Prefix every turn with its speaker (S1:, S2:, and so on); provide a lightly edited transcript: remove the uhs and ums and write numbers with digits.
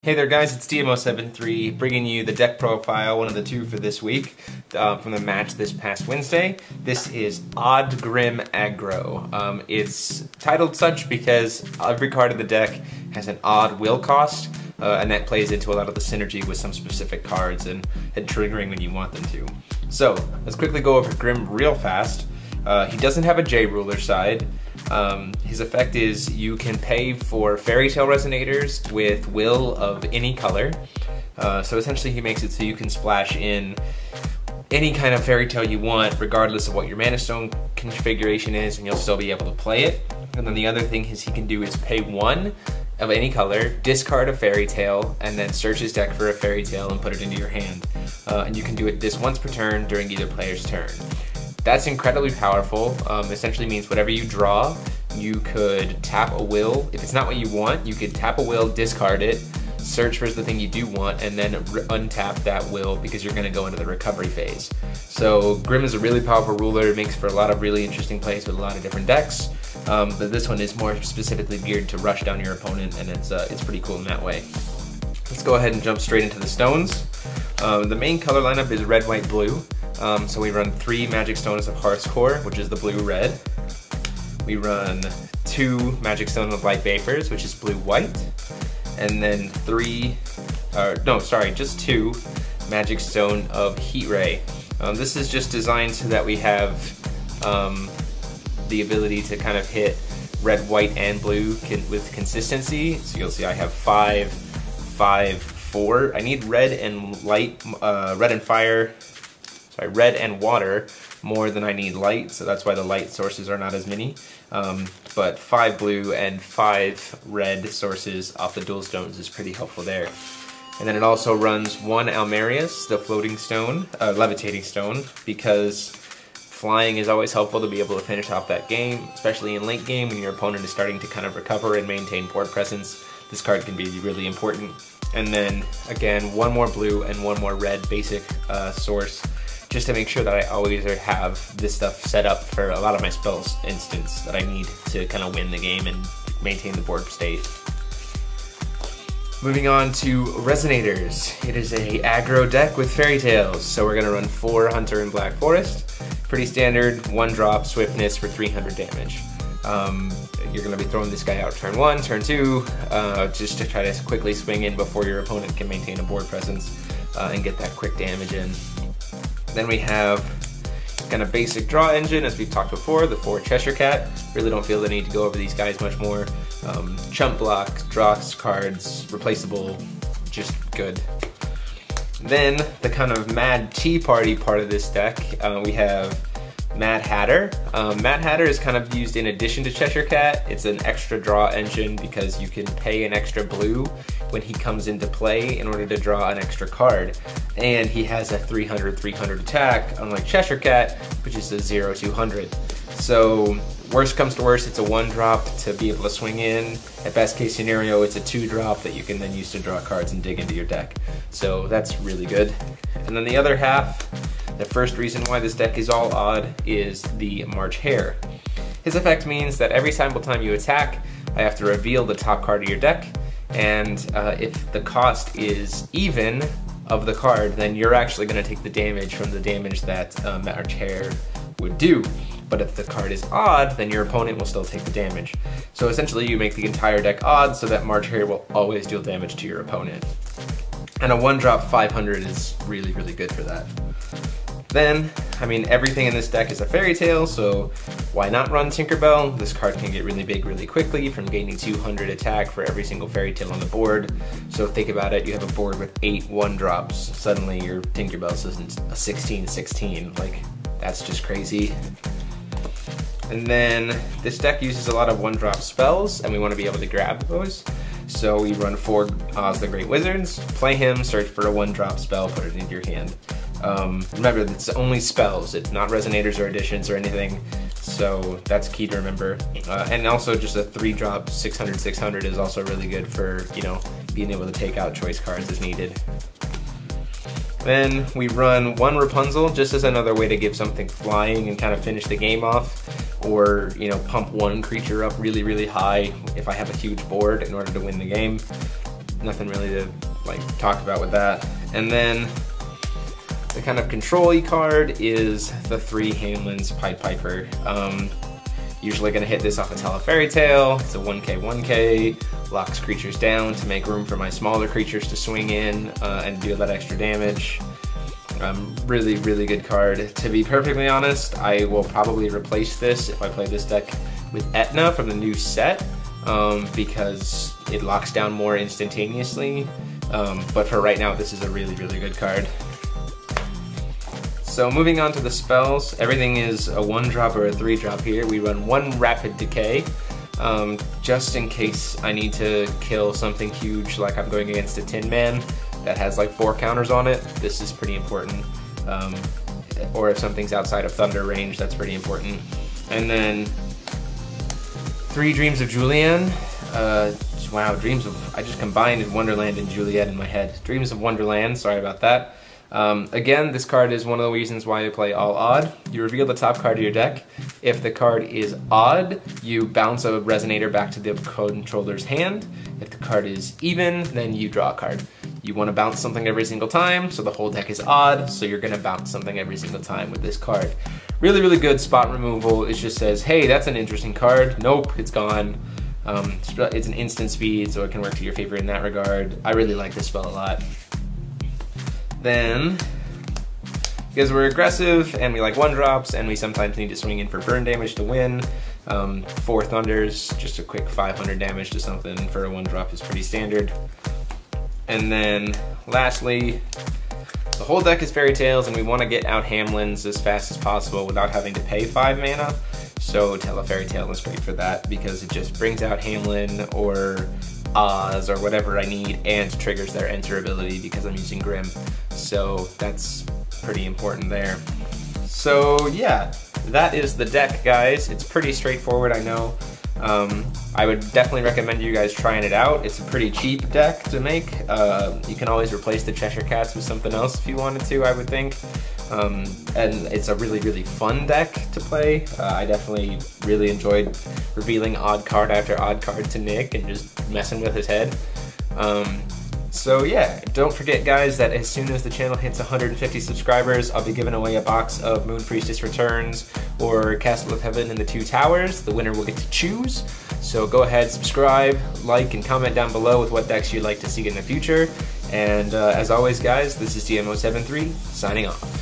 S1: Hey there guys, it's DMO73 bringing you the deck profile, one of the two for this week, from the match this past Wednesday. This is Odd Grimm Agro. It's titled such because every card of the deck has an odd will cost, and that plays into a lot of the synergy with some specific cards and triggering when you want them to. So, let's quickly go over Grimm real fast. He doesn't have a J ruler side. His effect is you can pay for Fairy Tale Resonators with will of any color. So essentially he makes it so you can splash in any kind of Fairy Tale you want regardless of what your Mana Stone configuration is, and you'll still be able to play it. And then the other thing he can do is pay one of any color, discard a Fairy Tale, and then search his deck for a Fairy Tale and put it into your hand. And you can do this once per turn during either player's turn. That's incredibly powerful. Essentially means whatever you draw, you could tap a will. If it's not what you want, you could tap a will, discard it, search for the thing you do want, and then untap that will because you're going to go into the recovery phase. So Grimm is a really powerful ruler. It makes for a lot of really interesting plays with a lot of different decks. But this one is more specifically geared to rush down your opponent, and it's pretty cool in that way. Let's go ahead and jump straight into the stones. The main color lineup is red, white, blue. So we run 3 Magic Stones of Hearth's Core, which is the blue-red. We run 2 Magic Stones of Light Vapors, which is blue-white. And then just 2 Magic Stone of Heat Ray. This is just designed so that we have the ability to kind of hit red, white, and blue with consistency. So you'll see I have 5, 5, 4. I need red and light, red and water more than I need light, so that's why the light sources are not as many. But 5 blue and 5 red sources off the dual stones is pretty helpful there. And then it also runs 1 Almerius, the floating stone, levitating stone, because flying is always helpful to be able to finish off that game, especially in late game when your opponent is starting to kind of recover and maintain board presence. This card can be really important. And then again, 1 more blue and 1 more red basic source, just to make sure that I always have this stuff set up for a lot of my spells instance that I need to kind of win the game and maintain the board state. Moving on to Resonators. It is a aggro deck with Fairy Tales, so we're going to run 4 Hunter and Black Forest. Pretty standard, 1 drop, swiftness for 300 damage. You're going to be throwing this guy out turn 1, turn 2, just to try to quickly swing in before your opponent can maintain a board presence and get that quick damage in. Then we have kind of basic draw engine, as we've talked before, the 4 Cheshire Cat. Really don't feel the need to go over these guys much more. Chump block, draws cards, replaceable, just good. Then the kind of Mad Tea Party part of this deck, we have Mad Hatter. Mad Hatter is kind of used in addition to Cheshire Cat. It's an extra draw engine because you can pay an extra blue when he comes into play in order to draw an extra card. And he has a 300/300 attack, unlike Cheshire Cat, which is a 0/200. So worst comes to worst, it's a 1 drop to be able to swing in. At best case scenario, it's a 2 drop that you can then use to draw cards and dig into your deck. So that's really good. And then the other half, the first reason why this deck is all odd is the March Hare. His effect means that every single time you attack, I have to reveal the top card of your deck, and if the cost is even of the card, then you're actually going to take the damage from the damage that March Hare would do. But if the card is odd, then your opponent will still take the damage. So essentially you make the entire deck odd so that March Hare will always deal damage to your opponent. And a 1-drop 500 is really, really good for that. Then, I mean, everything in this deck is a Fairy Tale, so why not run Tinkerbell? This card can get really big really quickly from gaining 200 attack for every single Fairy Tale on the board. So think about it, you have a board with 8 1-drops. Suddenly your Tinkerbell is a 16/16. Like, that's just crazy. And then this deck uses a lot of 1-drop spells, and we want to be able to grab those. So we run 4 Oz the Great Wizards, play him, search for a 1-drop spell, put it into your hand. Remember, it's only spells, it's not resonators or additions or anything, so that's key to remember. And also just a 3-drop 600/600 is also really good for, you know, being able to take out choice cards as needed. Then we run 1 Rapunzel just as another way to give something flying and kind of finish the game off, or, you know, pump 1 creature up really, really high if I have a huge board in order to win the game. nothing really to like talk about with that. And then the kind of control-y card is the 3 Hamlin's Pied Piper. Usually gonna hit this off a Fairy Tale. It's a 1k, locks creatures down to make room for my smaller creatures to swing in and do that extra damage. Really, really good card. To be perfectly honest, I will probably replace this if I play this deck with Etna from the new set, because it locks down more instantaneously. But for right now, this is a really, really good card. So moving on to the spells, everything is a 1-drop or a 3-drop here. We run 1 Rapid Decay, just in case I need to kill something huge, like I'm going against a Tin Man that has like 4 counters on it. This is pretty important. Or if something's outside of Thunder range, that's pretty important. And then 3 Dreams of Julian. Wow, I just combined Wonderland and Juliet in my head. Dreams of Wonderland, sorry about that. Again, this card is one of the reasons why I play all odd. You reveal the top card of your deck. If the card is odd, you bounce a Resonator back to the controller's hand. If the card is even, then you draw a card. You want to bounce something every single time, so the whole deck is odd, so you're going to bounce something every single time with this card. Really, really good spot removal. It just says, hey, that's an interesting card. Nope, it's gone. It's an instant speed, so it can work to your favor in that regard. I really like this spell a lot. Then, because we're aggressive and we like 1-drops and we sometimes need to swing in for burn damage to win, 4 Thunders, just a quick 500 damage to something for a 1-drop is pretty standard. And then lastly, the whole deck is Fairy Tales and we want to get out Hamlin's as fast as possible without having to pay 5 mana. So Fairy Tale is great for that because it just brings out Hamlin or Oz or whatever I need and triggers their enter ability because I'm using Grimm. So that's pretty important there. So yeah, that is the deck, guys. It's pretty straightforward, I know. I would definitely recommend you guys trying it out. It's a pretty cheap deck to make. You can always replace the Cheshire Cats with something else if you wanted to, I would think. And it's a really, really fun deck to play. I definitely really enjoyed revealing odd card after odd card to Nick and just messing with his head. So yeah, don't forget guys that as soon as the channel hits 150 subscribers, I'll be giving away a box of Moon Priestess Returns or Castle of Heaven and the 2 Towers. The winner will get to choose. So go ahead, subscribe, like, and comment down below with what decks you'd like to see in the future. And as always guys, this is DMO73 signing off.